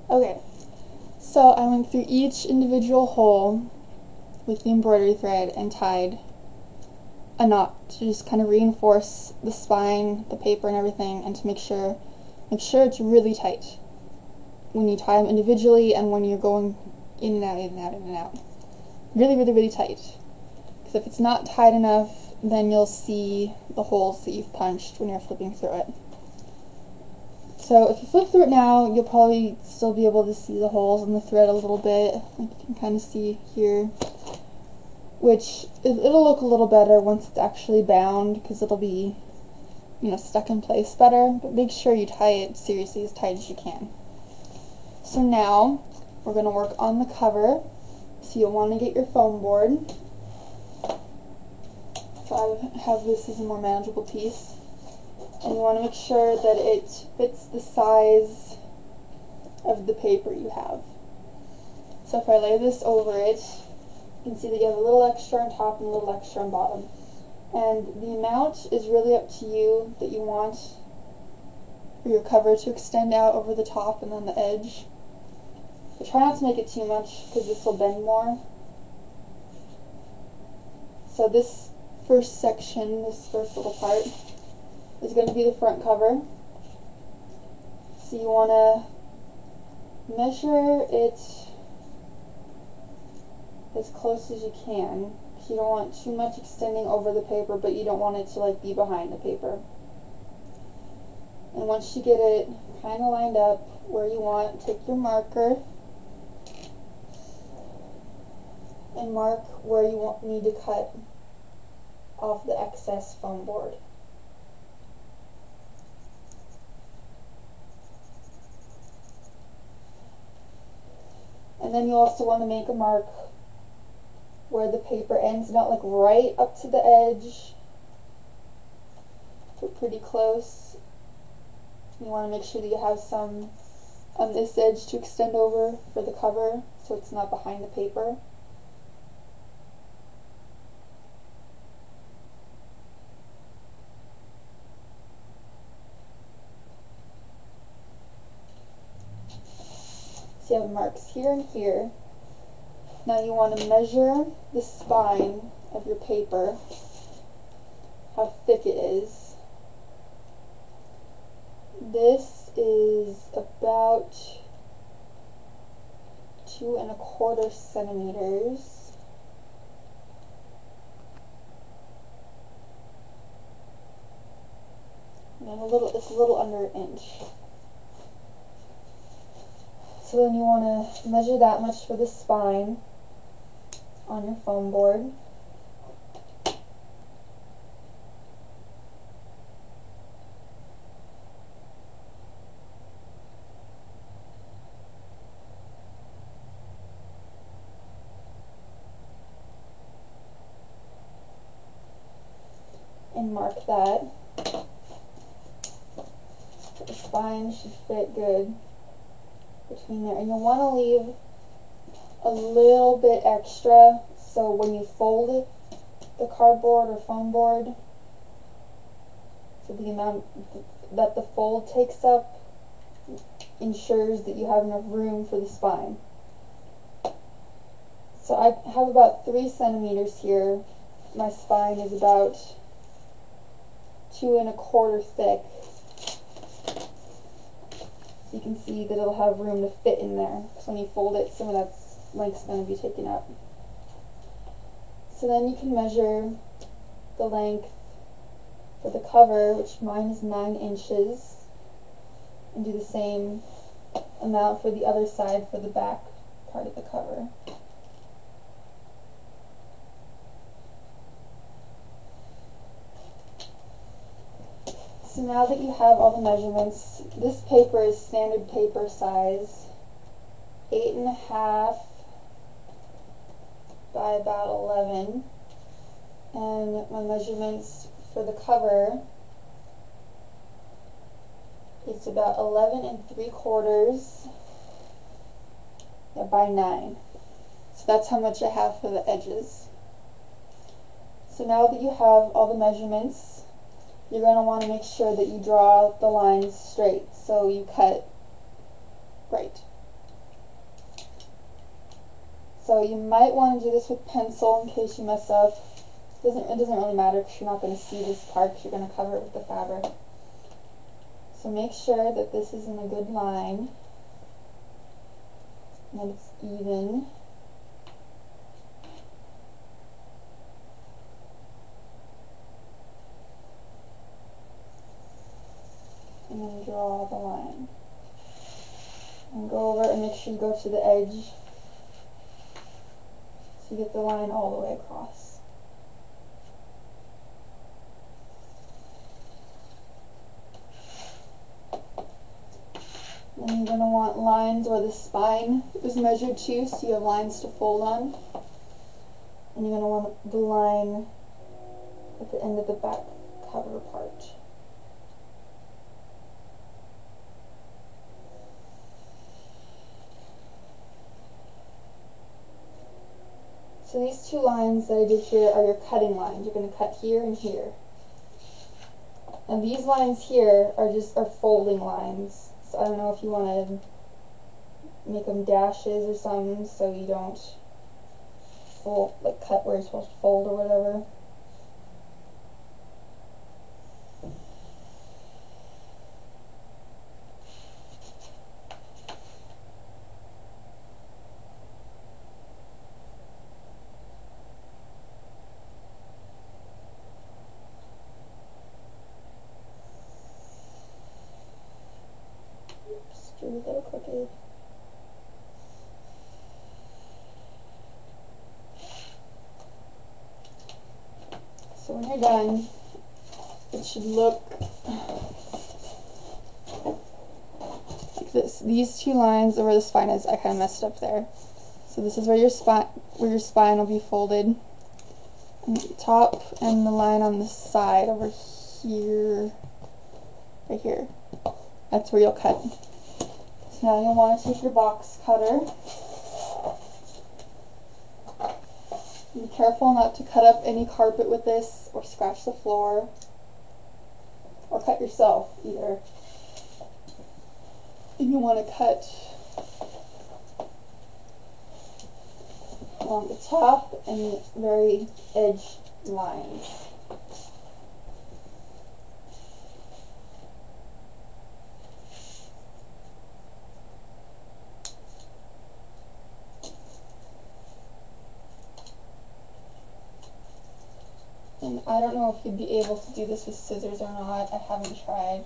Okay, so I went through each individual hole with the embroidery thread and tied a knot to just kind of reinforce the spine, the paper and everything, and to make sure it's really tight when you tie them individually and when you're going in and out, in and out, in and out. Really, really, really tight. Because if it's not tight enough, then you'll see the holes that you've punched when you're flipping through it. So if you flip through it now, you'll probably still be able to see the holes in the thread a little bit, like you can kind of see here. Which, it'll look a little better once it's actually bound, because it'll be, stuck in place better, but make sure you tie it seriously as tight as you can. So now, we're going to work on the cover, so you'll want to get your foam board. So I have this as a more manageable piece, and you want to make sure that it fits the size of the paper you have. So if I lay this over it, you can see that you have a little extra on top and a little extra on bottom. And the amount is really up to you that you want for your cover to extend out over the top and on the edge. But try not to make it too much because this will bend more. So this first section, this first little part, is going to be the front cover. So you want to measure it as close as you can. You don't want too much extending over the paper, but you don't want it to be behind the paper. And once you get it kind of lined up where you want, take your marker and mark where you need to cut off the excess foam board. And then you also want to make a mark where the paper ends, not right up to the edge, but pretty close. You want to make sure that you have some on this edge to extend over for the cover, so it's not behind the paper. So you have marks here and here. Now you want to measure the spine of your paper, how thick it is. This is about 2¼ centimeters. And it's a little under an inch. So then you want to measure that much for the spine on your foam board. And mark that. The spine should fit good between there. And you'll want to leave a little bit extra, so when you fold the cardboard or foam board, so the amount that the fold takes up ensures that you have enough room for the spine. So I have about 3 centimeters here. My spine is about 2¼ thick. So you can see that it'll have room to fit in there. So when you fold it, some of that length's going to be taken up. So then you can measure the length for the cover, which mine is 9 inches, and do the same amount for the other side for the back part of the cover. So now that you have all the measurements, this paper is standard paper size, 8½ by about 11, and my measurements for the cover is about 11¾ by 9. So that's how much I have for the edges. So now that you have all the measurements, you're going to want to make sure that you draw the lines straight, so you cut right. So you might want to do this with pencil in case you mess up. It doesn't really matter because you're not going to see this part because you're going to cover it with the fabric. So make sure that this is in a good line and that it's even. And then draw the line. And go over and make sure you go to the edge so you get the line all the way across. Then you're going to want lines where the spine is measured to, so you have lines to fold on. And you're going to want the line at the end of the back cover part. So these two lines that I did here are your cutting lines. You're going to cut here and here. And these lines here are folding lines. So I don't know if you want to make them dashes or something so you don't fold, like cut where you're supposed to fold or whatever. Oops, drew a little crooked. So when you're done, it should look like this. These two lines are where the spine is. I kind of messed up there. So this is where your spine will be folded. And the top and the line on the side over here, right here. That's where you'll cut. So now you'll want to take your box cutter. Be careful not to cut up any carpet with this or scratch the floor or cut yourself either. And you want to cut along the top and very edge lines. And I don't know if you'd be able to do this with scissors or not. I haven't tried.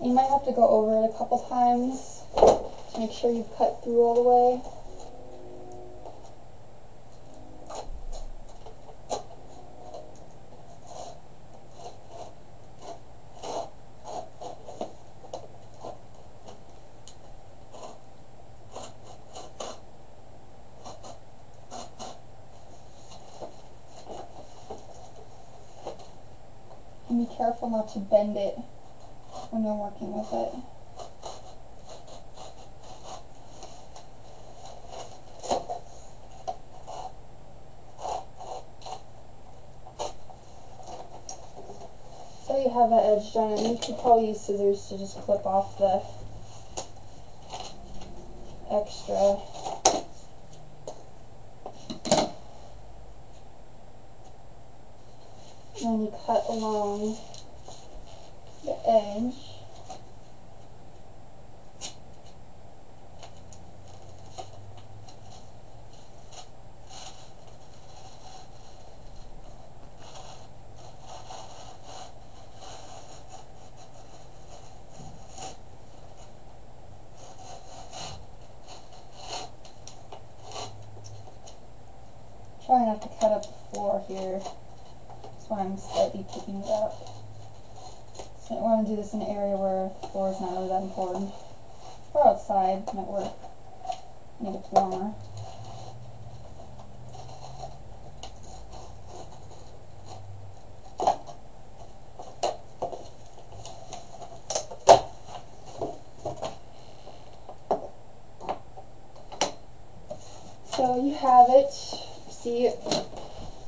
You might have to go over it a couple times to make sure you've cut through all the way. And be careful not to bend it when you're working with it. So you have that edge done, and you could probably use scissors to just clip off the extra. And then you cut along the edge. Try not to cut up the floor here. That's why I'm slightly picking it up. So I want to do this in an area where the floor is not really that important. Or outside might work. Make it warmer. So you have it. See,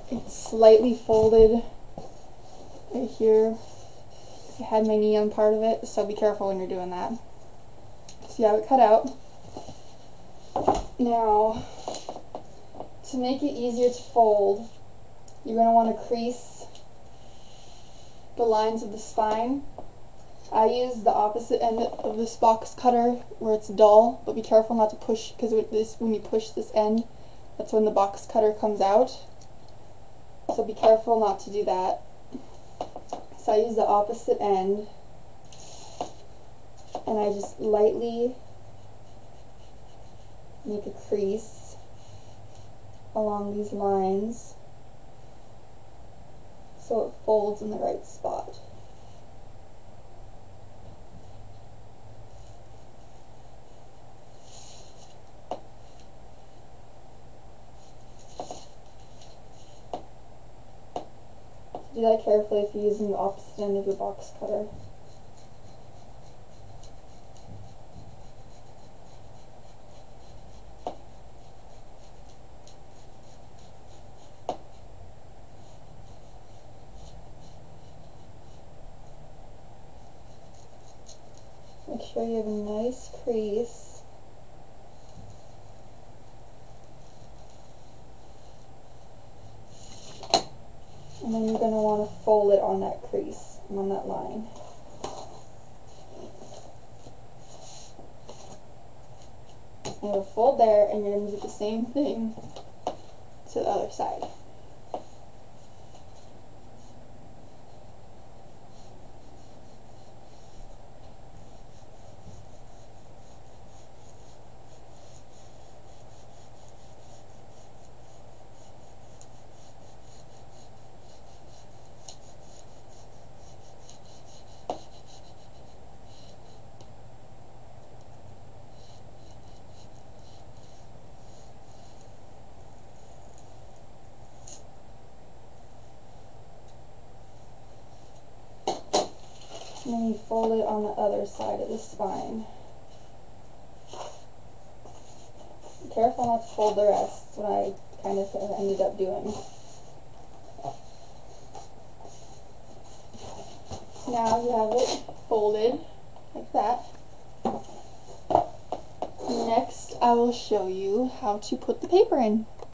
it's slightly folded right here. I had my knee on part of it, so be careful when you're doing that. So you have it cut out. Now, to make it easier to fold, you're going to want to crease the lines of the spine. I use the opposite end of this box cutter where it's dull, but be careful not to push, because when you push this end, that's when the box cutter comes out. So be careful not to do that. So I use the opposite end, and I just lightly make a crease along these lines so it folds in the right spot. Do that carefully if you're using the opposite end of your box cutter. Make sure you have a nice crease. And then you're going to want to fold it on that crease and on that line. And you'll fold there, and you're going to do the same thing to the other side. And then you fold it on the other side of the spine. Be careful not to fold the rest. That's what I kind of ended up doing. Now you have it folded like that. Next, I will show you how to put the paper in.